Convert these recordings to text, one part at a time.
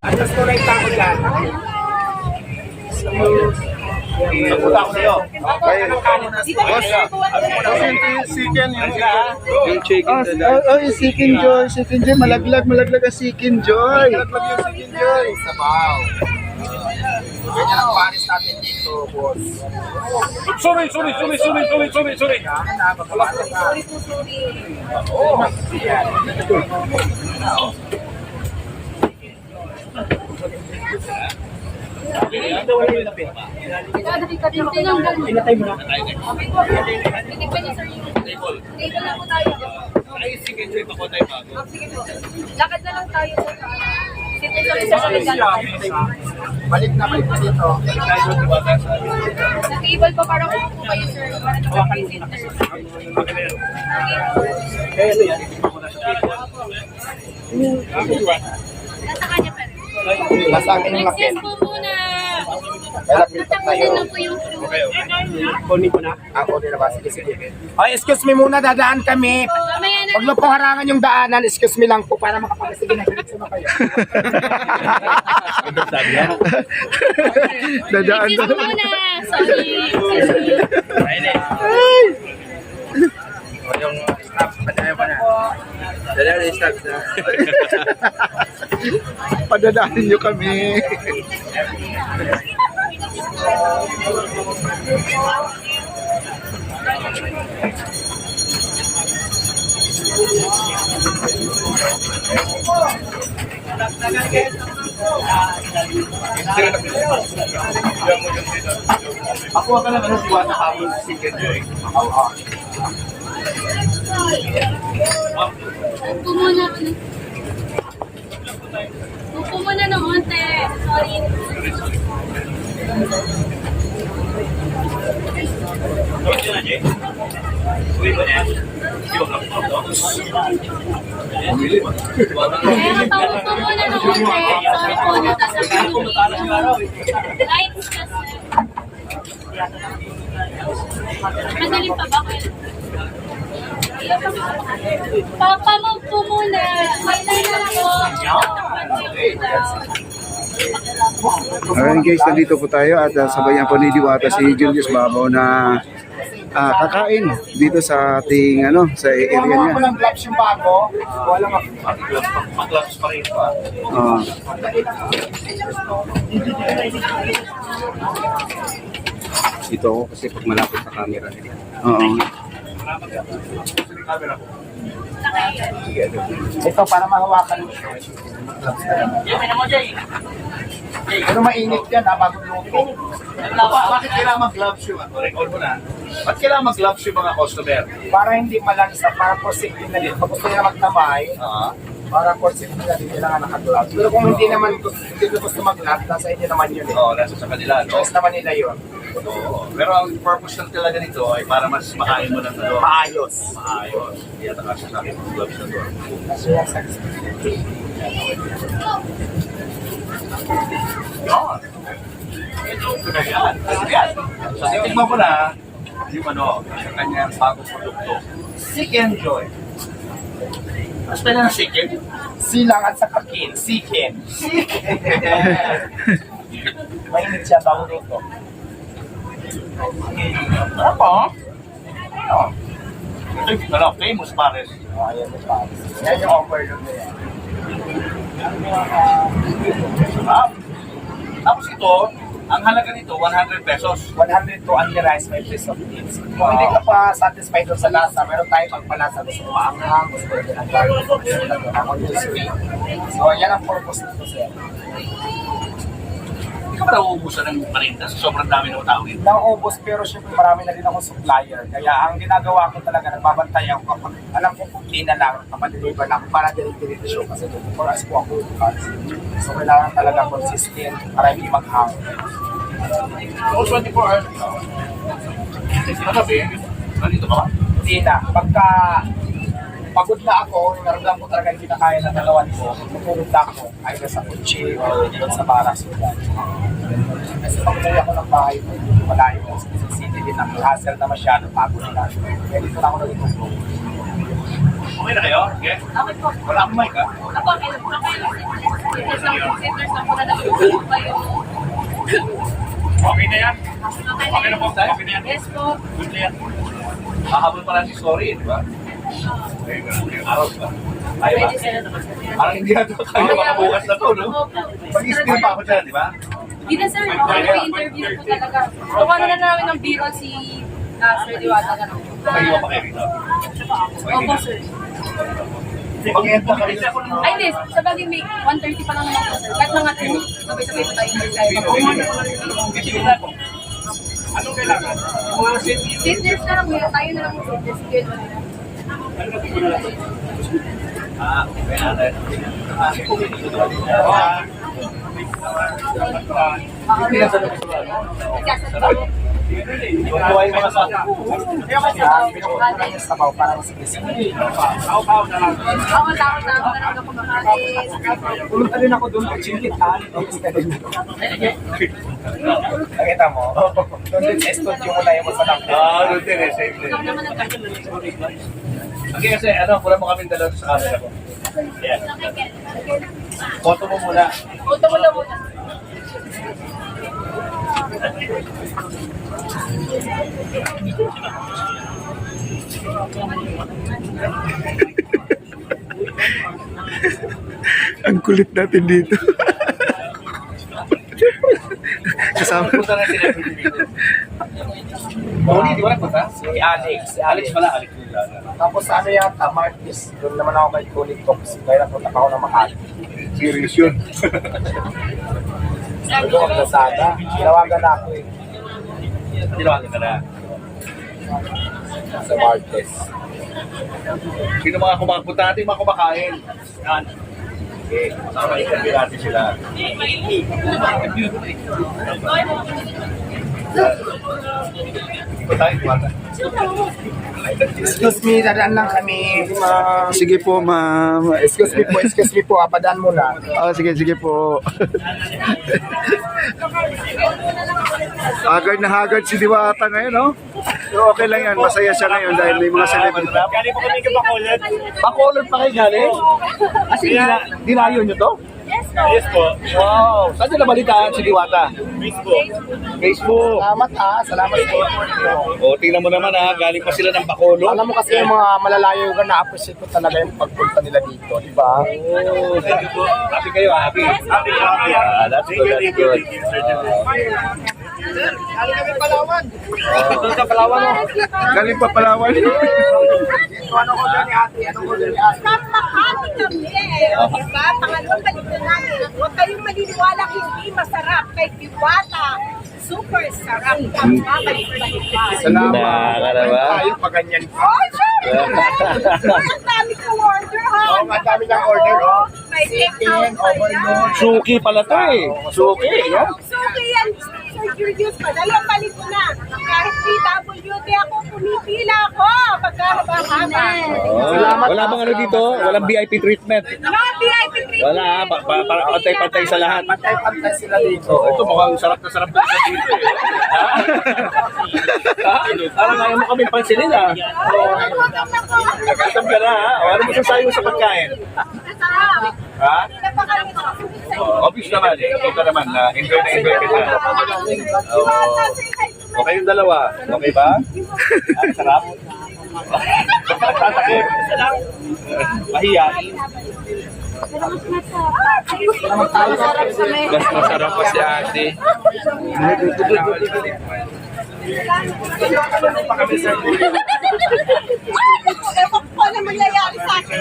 Alas ko na yung tao dyan. Napunta ako sa'yo. Yung chicken yung Chicken Joy. Chicken Joy. Malaglag ang Chicken Joy. Sabaw. Ganyan ang paris natin dito, boss. Sorry. Pinatay mo na. Tinikpan niyo, sir, yung table. Table na po tayo. Ay, sige, Joy, pakotay pa ako. Sige po. Lakad na lang tayo. Sige, sorry, sir. Balik na dito. Sa table po, parang upo kayo, sir. Para nakapag-visit. Nasa kanya pa rin. Nasa akin yung Next lapin. yes po muna. Lapin pa tayo. Tapusin na po yung crew. Kunin ko na. Ako din na ba? Sige. Ay, excuse me muna. Dadaan kami. Mamaya na. Huwag mo po harangan yung daanan. Excuse me lang po para makapag-sige na. Diretso na kayo. Dadaan Next yes po muna. Sorry. Yung stop, padaya pa na. Dala na stop na. Padadaanin nyo kami. Ako ka lang ano siwa sa habol sa Chicken Joy. Upo muna. Upo muna ng onte. Sorry. Kaya napaupo muna ng onte. Sorry po, natasabi. Lights kasi. Madaling pa ba kayo? Papa mo po muna. May na ako. Alright guys, nandito po tayo at sabayan po ni Diwata si Julius Babaw na kakain dito sa ating sa area niya. Walang gloves yung bago. Walang Mag-gloves pa rin pa. Dito ako kasi pag malapit sa camera nila. Oo. ito para mahawakan mo. Pero mainit yan bago luto. Bakit kailangan mag-gloves yung recall mo na? Bakit kailangan mag-gloves yung mga customer? Para hindi malansa, para for safety na din. Pag gusto nila magtamay, para for safety na din, kailangan naka-gloves. Pero kung hindi gusto mag-gloves, nasa inyo naman yun eh. Oo, nasa sa kanila, no? Choice naman nila yun. Oo. Pero ang purpose lang talaga nito ay para mas makain mo ng Maayos. maayos. Kaya nakasya sa akin yung gloves na to. Kasi yan sa Yun. Ito na yan. Yan. So, titignan mo na yung yung kanyang bagong produkto. Chicken Joy. Mas pwede ng chicken? silang at saka sikin. Mainit siya bago luto. Ako? Ito, famous pares. Ayan yung pares. Yan yung overload na yan. Tapos ito, ang halaga nito, 100 pesos. 100 to only rice, may piece of beans. Kung hindi ka pa satisfied doon sa lasa, meron tayong pagpalasa. Gusto mo maanghang, gusto mo ng garlic, gusto mo ng sweet. So, yan ang purpose nito, sir. Hindi ka ba nauubusan ng parinda sa sobrang dami ng tao dito? Naubos pero syempre marami na rin akong supplier. Kaya ang ginagawa ko talaga, nagbabantay ako kapag alam ko kung day na lang, papadeliver lang para delivery show kasi 24 hours po ako bukas. So kailangan talaga consistent para hindi mag-hang. So, 24 hours. Sabi, nandito ka ba? Hindi na. Pagka pagod na ako, naramdaman ko talaga hindi na kaya ng dalawan ko, tutulog na ako, either sa kutsi o doon sa baras. Kasi pag uwi ako ng bahay ko, malayo ko sa Quezon City din ang hassle na masyado, pagod na. Kaya dito na ako nagtutulog. Okay na kayo? Okay? Okay po. Wala akong mic, ha? Ako, kailan po kayo? Sitters lang po na nagtutulog kayo. Okay na yan? Okay na po? Okay na yan? Yes po. Good na yan. Kahabol pa lang si Sorry, di ba? Araw ba? Ay ba? Pwede sila naman. Parang hindi na ito kaya makabukas na to, no? Mag-i-steam pa ako dyan, di ba? Hindi na sir, may interview po talaga. Kuha na namin ng B-roll si Sir Diwata. Nakahiwa pa kayo rito. Opo sir. Mag-i-enta ka rin. Ay hindi, sa bagay may 1:30 pa lang naman po sir. Kahit mga 2, sabay-sabay pa tayo mag-side. Anong kailangan? Mga safety. Sitters na lang, tayo na lang po sitters. Kaya na. Hindi na sa labas ba? Buhay mga sa... Pinukuha ko lang yung sabaw para masigising. Pao-pao na lang. Ako takot na ako talaga kumakalis. Pumunta din ako doon, chinkitan. Nakita mo? Doon din sa studio mo na yung masarap. Doon din eh, same din. Ikaw naman nagkakalit. Okay, kasi kulang mo kami dalawa sa camera ko. Yan. Photo mo muna. Punta mo na muna. Ang kulit natin dito. Kasama. Punta na sila dito. Tony, di ba nagpunta? Si Alex. Si Alex Alex. pala, Alex nila. Tapos ano yata, Martis. Doon naman ako kay Tony Talks. Kaya napunta pa ako ng Makati. Serious yun. Doon ako sa Sada. Tinawagan na ako eh. Tinawagan ka na. Sa Martis. Sino mga kumapunta natin, mga kumakain? Yan. Okay, sama interview natin sila. Ito tayo, kumata. Excuse me, dadaan lang kami. Sige po, ma'am. Excuse me po, apadaan mo na. Oh, sige po. Haggard na haggard si Diwata ngayon, no? So, okay lang yan. Masaya siya ngayon dahil may mga celebrity. Galing po kami kapakulot. Pakulot pa kayo galing? Kasi dinayo nyo to? Yes po. Wow. Saan nyo nabalitaan si Diwata? Facebook. Salamat salamat po. O, tingnan mo naman galing pa sila ng Bacolod. Alam mo kasi yung mga malalayo yung na-appreciate ko talaga yung pagpunta nila dito, di ba? Oh, thank you po. Happy kayo, happy. Happy. That's good, that's good. Galing kami Palawan. Ito sa Palawan, no? Galing pa Palawan. Anong order ni ate? Anong order ni ate? Makakati kami diba? Pangalawang balik na natin. Huwag kayong maniniwala hindi masarap kay Diwata. Super sarap. Babalik-balik pa. Salamat. Nakakalawa. Tayo pa ganyan. Oh, sure! Ang dami kong order, ha? Oo, ang dami ng order, oh. May Chicken, overload. Suki pala to eh. Suki, yan. Suki yan, Sir Julius. Dalawang balik ko na. Kahit PWD ako, pumipila ako. Pagkahaba-haba. Wala bang ano dito? Walang VIP treatment? No, VIP treatment. Wala, para pantay-pantay sa lahat. Pantay-pantay sila dito. Ito mukhang sarap na sarap na dito eh. Parang ayaw mo kami pansinin ah. Nagkatam ka na ha. Ano mo sasabi mo sa pagkain? Ha? Obvious naman eh. Ito ka naman na enjoy na enjoy kita. Okay yung dalawa. Okay ba? Ang sarap. Tatakip. Mahiyain. Mas masarap pa si ate. Ewan ko na mangyayari sa akin.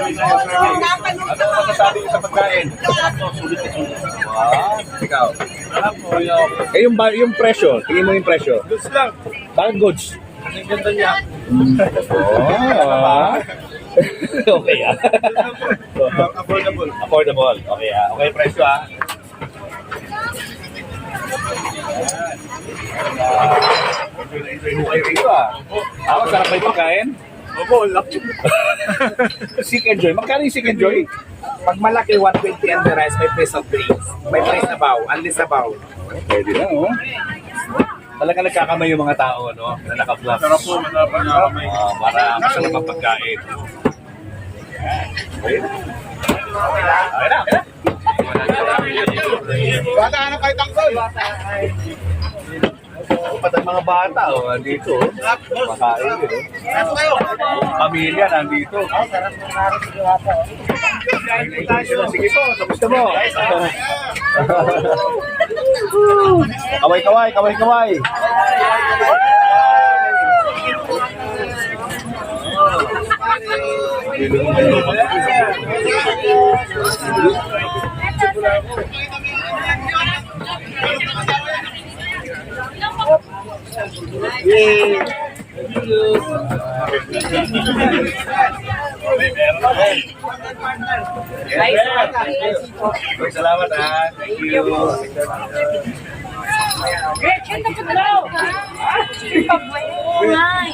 Napanood Ano mo sasabi mo sa pagkain? Ikaw. Eh yung presyo, tingin mo yung presyo. Goods lang. Bakit goods? Ang ganda niya. Oh. Okay ah. Affordable. Affordable. Okay ah. Okay presyo ah. Enjoy mo kayo rito ah. Masarap ba yung pagkain? Opo, laki. Seek and Joy. Magkano yung Seek and Joy? Pag malaki, 120 and the rest, may price of drinks. May price na baw, unless na baw. Pwede na oh. Talaga nagkakamay yung mga tao, no? Na naka-vlog. Sarap po, masarap ang nakamay. Para masarap ang pagkain. Okay na. Okay na. Bata na kayo tangkol. Pati mga bata, oh, nandito. Makain yun, oh. Pamilya, nandito. Sige po, kamusta mo? Kaway, kaway, kaway, kaway. Salamat ha. Thank you. Gretchen, napatalaw ka. Hi.